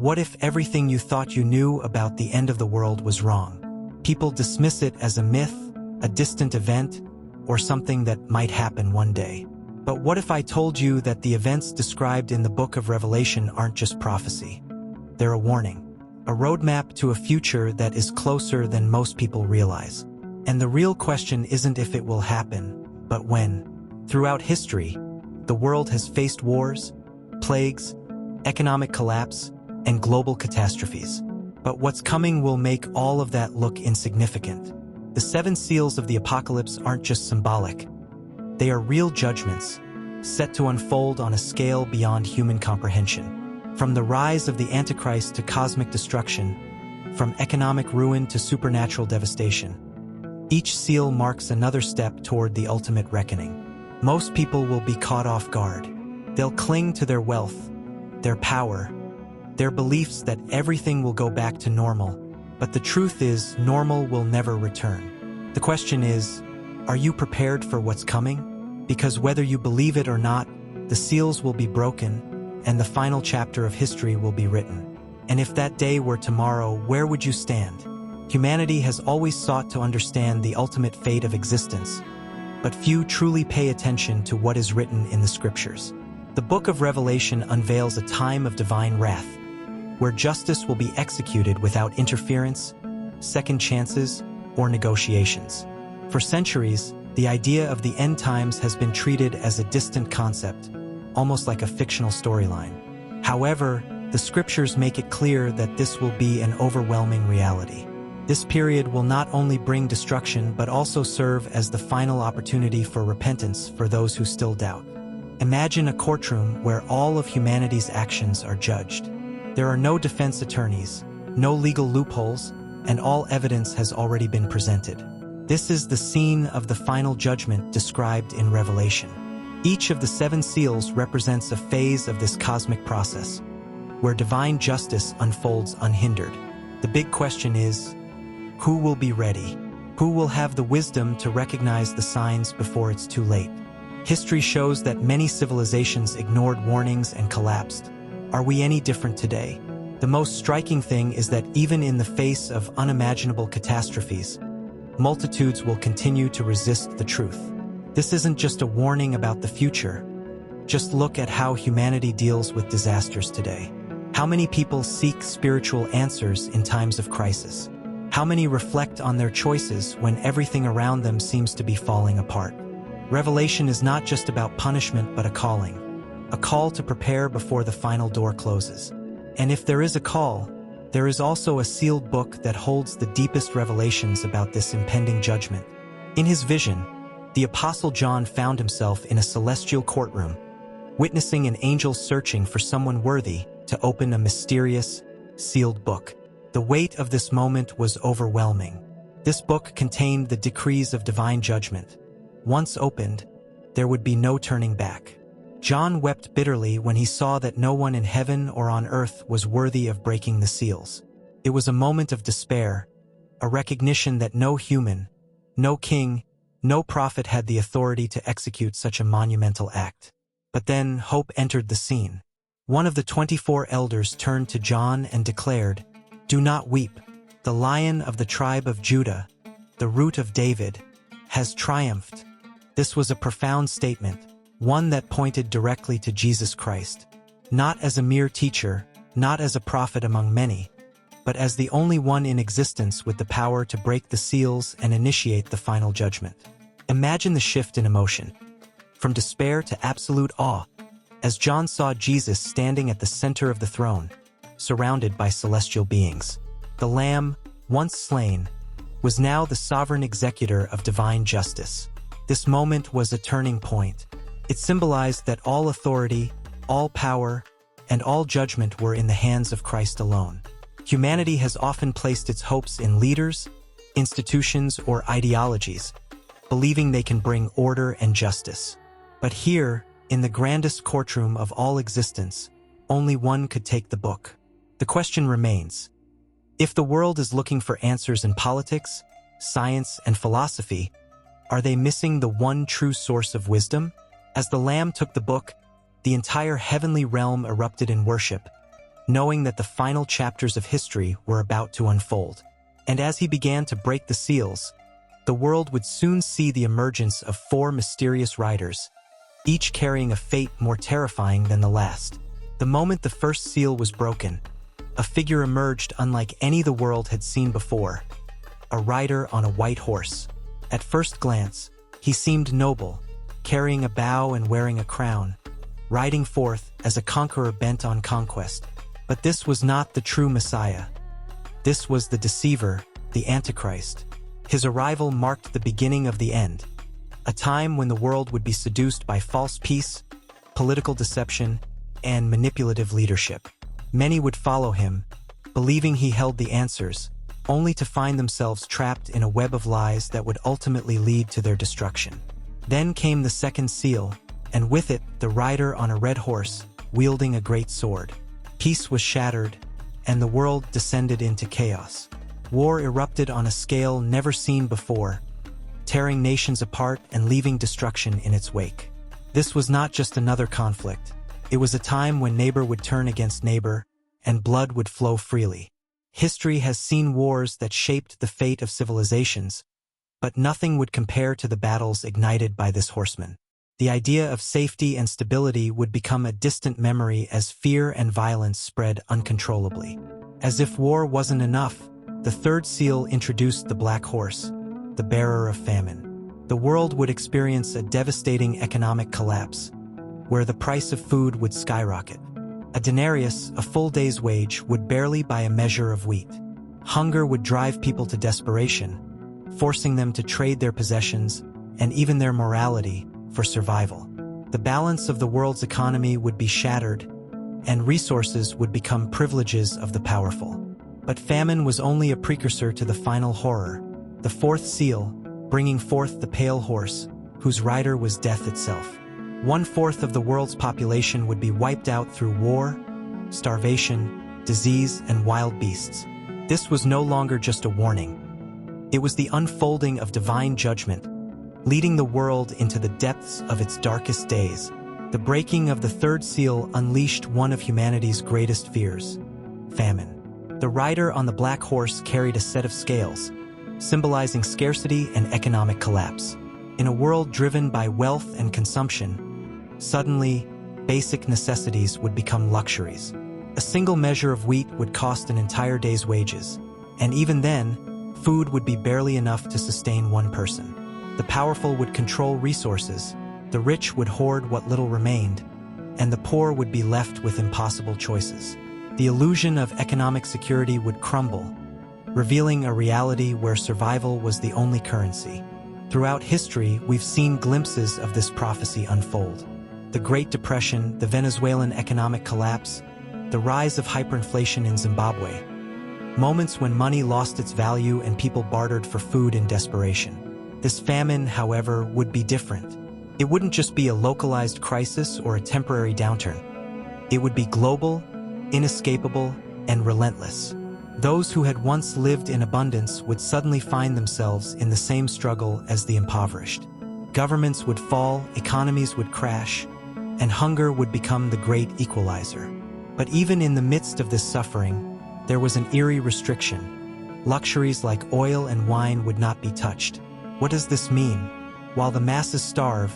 what if everything you thought you knew about the end of the world was wrong? People dismiss it as a myth, a distant event, or something that might happen one day. But what if I told you that the events described in the book of Revelation aren't just prophecy? They're a warning, a roadmap to a future that is closer than most people realize. And the real question isn't if it will happen, but when. Throughout history, the world has faced wars, plagues, economic collapse, and global catastrophes. But what's coming will make all of that look insignificant. The 7 seals of the apocalypse aren't just symbolic. They are real judgments, set to unfold on a scale beyond human comprehension. From the rise of the Antichrist to cosmic destruction, from economic ruin to supernatural devastation, each seal marks another step toward the ultimate reckoning. Most people will be caught off guard. They'll cling to their wealth, their power, their beliefs that everything will go back to normal. But the truth is, normal will never return. The question is, are you prepared for what's coming? Because whether you believe it or not, the seals will be broken, and the final chapter of history will be written. And if that day were tomorrow, where would you stand? Humanity has always sought to understand the ultimate fate of existence, but few truly pay attention to what is written in the scriptures. The book of Revelation unveils a time of divine wrath, where justice will be executed without interference, second chances, or negotiations. For centuries, the idea of the end times has been treated as a distant concept, almost like a fictional storyline. However, the scriptures make it clear that this will be an overwhelming reality. This period will not only bring destruction but also serve as the final opportunity for repentance for those who still doubt. Imagine a courtroom where all of humanity's actions are judged. There are no defense attorneys, no legal loopholes, and all evidence has already been presented. This is the scene of the final judgment described in Revelation. Each of the 7 seals represents a phase of this cosmic process, where divine justice unfolds unhindered. The big question is, who will be ready? Who will have the wisdom to recognize the signs before it's too late? History shows that many civilizations ignored warnings and collapsed. Are we any different today? The most striking thing is that even in the face of unimaginable catastrophes, multitudes will continue to resist the truth. This isn't just a warning about the future. Just look at how humanity deals with disasters today. How many people seek spiritual answers in times of crisis? How many reflect on their choices when everything around them seems to be falling apart? Revelation is not just about punishment but a call to prepare before the final door closes. And if there is a call, there is also a sealed book that holds the deepest revelations about this impending judgment. In his vision, the Apostle John found himself in a celestial courtroom, witnessing an angel searching for someone worthy to open a mysterious, sealed book. The weight of this moment was overwhelming. This book contained the decrees of divine judgment. Once opened, there would be no turning back. John wept bitterly when he saw that no one in heaven or on earth was worthy of breaking the seals. It was a moment of despair, a recognition that no human, no king, no prophet had the authority to execute such a monumental act. But then hope entered the scene. One of the 24 elders turned to John and declared, "Do not weep. The Lion of the tribe of Judah, the Root of David, has triumphed." This was a profound statement, one that pointed directly to Jesus Christ, not as a mere teacher, not as a prophet among many, but as the only one in existence with the power to break the seals and initiate the final judgment. Imagine the shift in emotion, from despair to absolute awe, as John saw Jesus standing at the center of the throne, surrounded by celestial beings. The Lamb, once slain, was now the sovereign executor of divine justice. This moment was a turning point. It symbolized that all authority, all power, and all judgment were in the hands of Christ alone. Humanity has often placed its hopes in leaders, institutions, or ideologies, believing they can bring order and justice. But here, in the grandest courtroom of all existence, only one could take the book. The question remains, if the world is looking for answers in politics, science, and philosophy, are they missing the one true source of wisdom? As the Lamb took the book, the entire heavenly realm erupted in worship, knowing that the final chapters of history were about to unfold. And as he began to break the seals, the world would soon see the emergence of 4 mysterious riders, each carrying a fate more terrifying than the last. The moment the first seal was broken, a figure emerged unlike any the world had seen before, a rider on a white horse. At first glance, he seemed noble, carrying a bow and wearing a crown, riding forth as a conqueror bent on conquest. But this was not the true Messiah. This was the deceiver, the Antichrist. His arrival marked the beginning of the end, a time when the world would be seduced by false peace, political deception, and manipulative leadership. Many would follow him, believing he held the answers, only to find themselves trapped in a web of lies that would ultimately lead to their destruction. Then came the second seal, and with it, the rider on a red horse, wielding a great sword. Peace was shattered, and the world descended into chaos. War erupted on a scale never seen before, tearing nations apart and leaving destruction in its wake. This was not just another conflict. It was a time when neighbor would turn against neighbor, and blood would flow freely. History has seen wars that shaped the fate of civilizations, but nothing would compare to the battles ignited by this horseman. The idea of safety and stability would become a distant memory as fear and violence spread uncontrollably. As if war wasn't enough, the third seal introduced the black horse, the bearer of famine. The world would experience a devastating economic collapse, where the price of food would skyrocket. A denarius, a full day's wage, would barely buy a measure of wheat. Hunger would drive people to desperation, forcing them to trade their possessions and even their morality for survival. The balance of the world's economy would be shattered, and resources would become privileges of the powerful. But famine was only a precursor to the final horror, the fourth seal, bringing forth the pale horse, whose rider was death itself. 1/4 of the world's population would be wiped out through war, starvation, disease, and wild beasts. This was no longer just a warning. It was the unfolding of divine judgment, leading the world into the depths of its darkest days. The breaking of the third seal unleashed one of humanity's greatest fears: famine. The rider on the black horse carried a set of scales, symbolizing scarcity and economic collapse. In a world driven by wealth and consumption, suddenly, basic necessities would become luxuries. A single measure of wheat would cost an entire day's wages, and even then, food would be barely enough to sustain one person. The powerful would control resources, the rich would hoard what little remained, and the poor would be left with impossible choices. The illusion of economic security would crumble, revealing a reality where survival was the only currency. Throughout history, we've seen glimpses of this prophecy unfold. The Great Depression, the Venezuelan economic collapse, the rise of hyperinflation in Zimbabwe. Moments when money lost its value and people bartered for food in desperation. This famine, however, would be different. It wouldn't just be a localized crisis or a temporary downturn. It would be global, inescapable, and relentless. Those who had once lived in abundance would suddenly find themselves in the same struggle as the impoverished. Governments would fall, economies would crash, and hunger would become the great equalizer. But even in the midst of this suffering, there was an eerie restriction. Luxuries like oil and wine would not be touched. What does this mean? While the masses starve,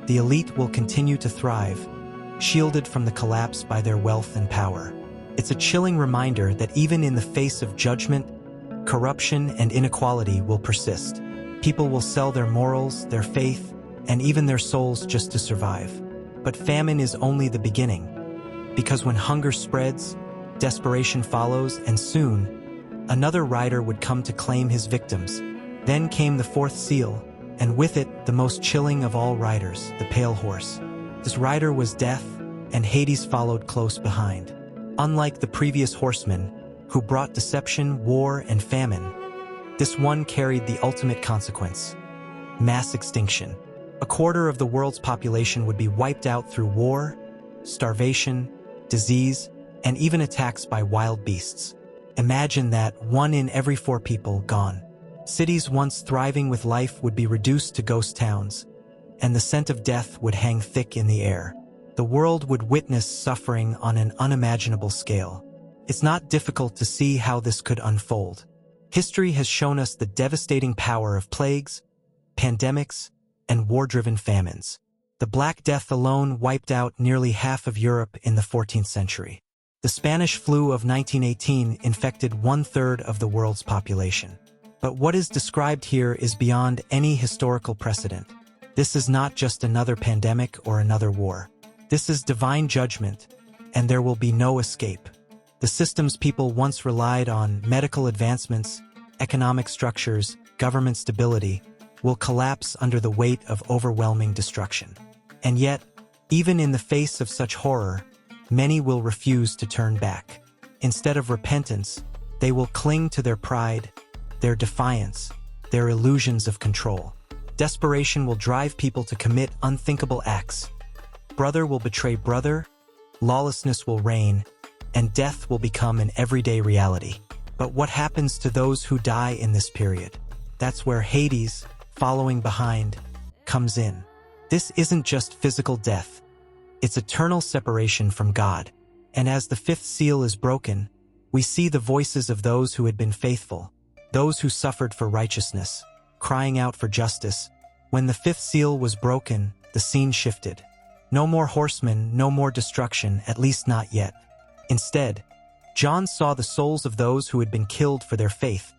the elite will continue to thrive, shielded from the collapse by their wealth and power. It's a chilling reminder that even in the face of judgment, corruption and inequality will persist. People will sell their morals, their faith, and even their souls just to survive. But famine is only the beginning, because when hunger spreads, desperation follows, and soon, another rider would come to claim his victims. Then came the fourth seal, and with it, the most chilling of all riders, the pale horse. This rider was death, and Hades followed close behind. Unlike the previous horsemen, who brought deception, war, and famine, this one carried the ultimate consequence: mass extinction. 1/4 of the world's population would be wiped out through war, starvation, disease, and even attacks by wild beasts. Imagine that, 1 in every 4 people gone. Cities once thriving with life would be reduced to ghost towns, and the scent of death would hang thick in the air. The world would witness suffering on an unimaginable scale. It's not difficult to see how this could unfold. History has shown us the devastating power of plagues, pandemics, and war-driven famines. The Black Death alone wiped out nearly half of Europe in the 14th century. The Spanish flu of 1918 infected 1/3 of the world's population. But what is described here is beyond any historical precedent. This is not just another pandemic or another war. This is divine judgment, and there will be no escape. The systems people once relied on, medical advancements, economic structures, government stability, will collapse under the weight of overwhelming destruction. And yet, even in the face of such horror, many will refuse to turn back. Instead of repentance, they will cling to their pride, their defiance, their illusions of control. Desperation will drive people to commit unthinkable acts. Brother will betray brother, lawlessness will reign, and death will become an everyday reality. But what happens to those who die in this period? That's where Hades, following behind, comes in. This isn't just physical death. It's eternal separation from God. And as the fifth seal is broken, we see the voices of those who had been faithful, those who suffered for righteousness, crying out for justice. When the fifth seal was broken, the scene shifted. No more horsemen, no more destruction, at least not yet. Instead, John saw the souls of those who had been killed for their faith,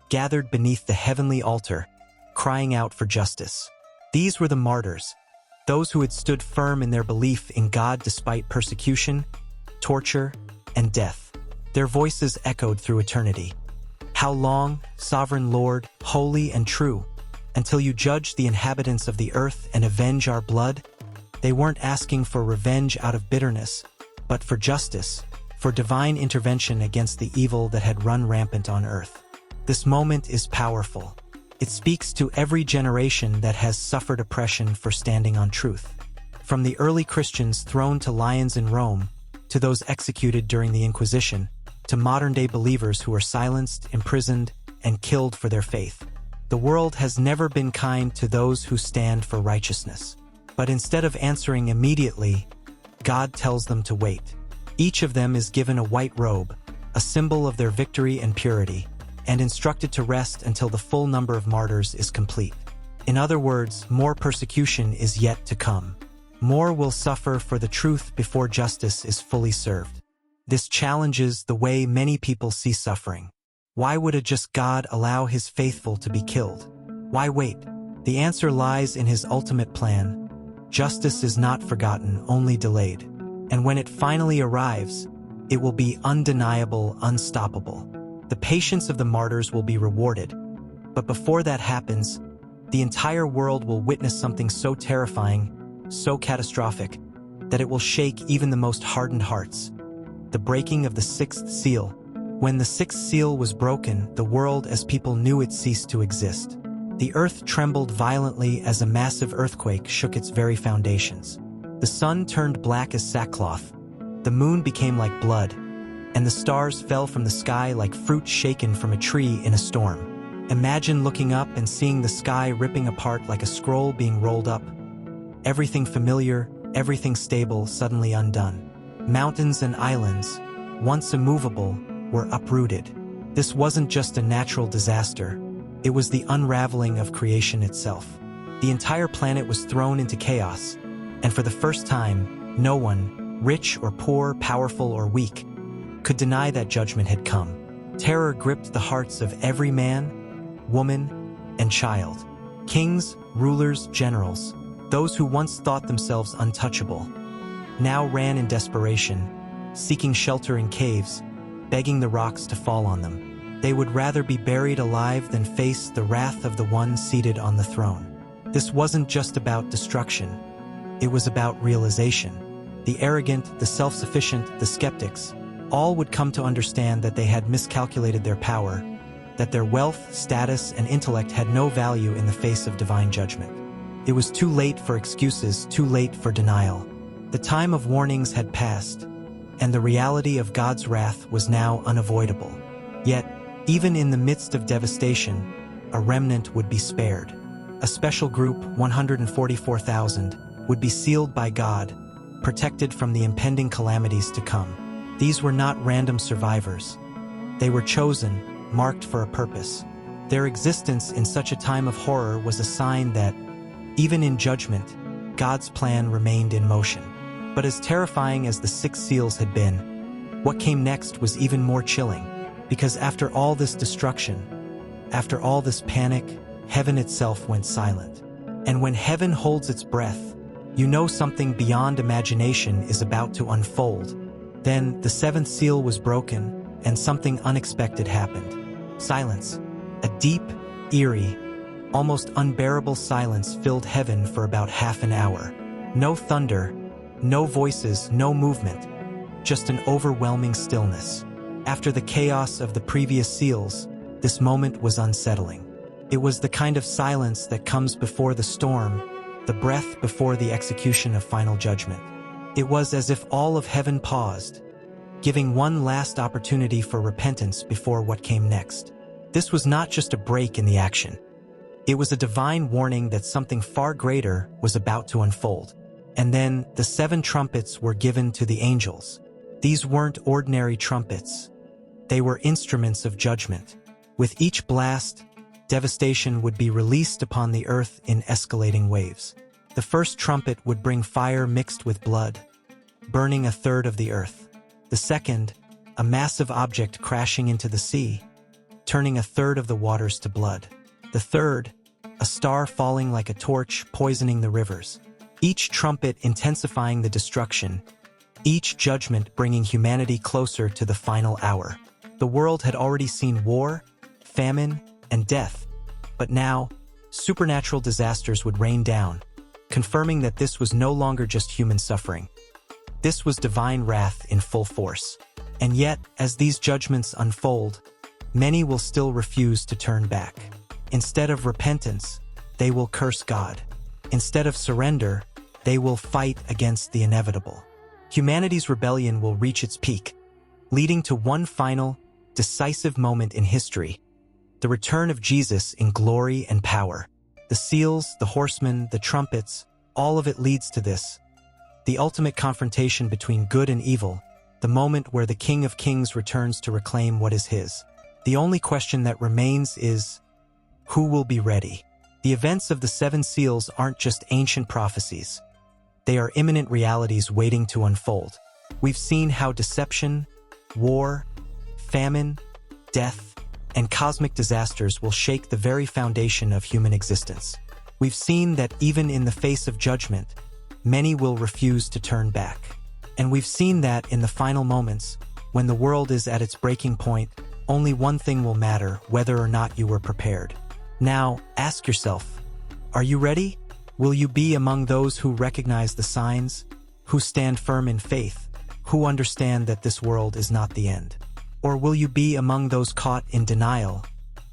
gathered beneath the heavenly altar, crying out for justice. These were the martyrs, those who had stood firm in their belief in God despite persecution, torture, and death. Their voices echoed through eternity. How long, sovereign Lord, holy and true, until you judge the inhabitants of the earth and avenge our blood? They weren't asking for revenge out of bitterness, but for justice, for divine intervention against the evil that had run rampant on earth. This moment is powerful. It speaks to every generation that has suffered oppression for standing on truth. From the early Christians thrown to lions in Rome, to those executed during the Inquisition, to modern-day believers who are silenced, imprisoned, and killed for their faith. The world has never been kind to those who stand for righteousness. But instead of answering immediately, God tells them to wait. Each of them is given a white robe, a symbol of their victory and purity, and instructed to rest until the full number of martyrs is complete. In other words, more persecution is yet to come. More will suffer for the truth before justice is fully served. This challenges the way many people see suffering. Why would a just God allow his faithful to be killed? Why wait? The answer lies in his ultimate plan. Justice is not forgotten, only delayed. And when it finally arrives, it will be undeniable, unstoppable. The patience of the martyrs will be rewarded. But before that happens, the entire world will witness something so terrifying, so catastrophic, that it will shake even the most hardened hearts. The breaking of the sixth seal. When the sixth seal was broken, the world as people knew it ceased to exist. The earth trembled violently as a massive earthquake shook its very foundations. The sun turned black as sackcloth, the moon became like blood, and the stars fell from the sky like fruit shaken from a tree in a storm. Imagine looking up and seeing the sky ripping apart like a scroll being rolled up. Everything familiar, everything stable, suddenly undone. Mountains and islands, once immovable, were uprooted. This wasn't just a natural disaster. It was the unraveling of creation itself. The entire planet was thrown into chaos, and for the first time, no one, rich or poor, powerful or weak, could deny that judgment had come. Terror gripped the hearts of every man, woman, and child. Kings, rulers, generals, those who once thought themselves untouchable, now ran in desperation, seeking shelter in caves, begging the rocks to fall on them. They would rather be buried alive than face the wrath of the one seated on the throne. This wasn't just about destruction. It was about realization. The arrogant, the self-sufficient, the skeptics, all would come to understand that they had miscalculated their power, that their wealth, status, and intellect had no value in the face of divine judgment. It was too late for excuses, too late for denial. The time of warnings had passed, and the reality of God's wrath was now unavoidable. Yet, even in the midst of devastation, a remnant would be spared. A special group, 144,000, would be sealed by God, protected from the impending calamities to come. These were not random survivors. They were chosen, marked for a purpose. Their existence in such a time of horror was a sign that, even in judgment, God's plan remained in motion. But as terrifying as the 6 seals had been, what came next was even more chilling, because after all this destruction, after all this panic, heaven itself went silent. And when heaven holds its breath, you know something beyond imagination is about to unfold. Then the 7th seal was broken, and something unexpected happened. Silence. A deep, eerie, almost unbearable silence filled heaven for about half an hour. No thunder, no voices, no movement, just an overwhelming stillness. After the chaos of the previous seals, this moment was unsettling. It was the kind of silence that comes before the storm, the breath before the execution of final judgment. It was as if all of heaven paused, giving one last opportunity for repentance before what came next. This was not just a break in the action. It was a divine warning that something far greater was about to unfold. And then the 7 trumpets were given to the angels. These weren't ordinary trumpets. They were instruments of judgment. With each blast, devastation would be released upon the earth in escalating waves. The first trumpet would bring fire mixed with blood, burning 1/3 of the earth. The second, a massive object crashing into the sea, turning 1/3 of the waters to blood. The third, a star falling like a torch, poisoning the rivers. Each trumpet intensifying the destruction, each judgment bringing humanity closer to the final hour. The world had already seen war, famine, and death, but now, supernatural disasters would rain down, confirming that this was no longer just human suffering. This was divine wrath in full force. And yet, as these judgments unfold, many will still refuse to turn back. Instead of repentance, they will curse God. Instead of surrender, they will fight against the inevitable. Humanity's rebellion will reach its peak, leading to one final, decisive moment in history: the return of Jesus in glory and power. The seals, the horsemen, the trumpets, all of it leads to this: the ultimate confrontation between good and evil, the moment where the King of Kings returns to reclaim what is his. The only question that remains is, who will be ready? The events of the 7 seals aren't just ancient prophecies. They are imminent realities waiting to unfold. We've seen how deception, war, famine, death, and cosmic disasters will shake the very foundation of human existence. We've seen that even in the face of judgment, many will refuse to turn back. And we've seen that in the final moments, when the world is at its breaking point, only one thing will matter: whether or not you were prepared. Now, ask yourself, are you ready? Will you be among those who recognize the signs, who stand firm in faith, who understand that this world is not the end? Or will you be among those caught in denial,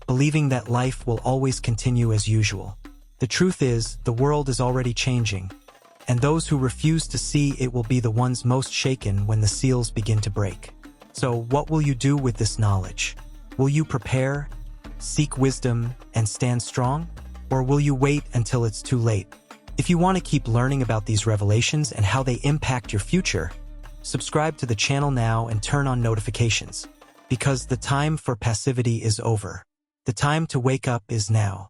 believing that life will always continue as usual? The truth is, the world is already changing, and those who refuse to see it will be the ones most shaken when the seals begin to break. So, what will you do with this knowledge? Will you prepare, seek wisdom, and stand strong? Or will you wait until it's too late? If you want to keep learning about these revelations and how they impact your future, subscribe to the channel now and turn on notifications, because the time for passivity is over. The time to wake up is now.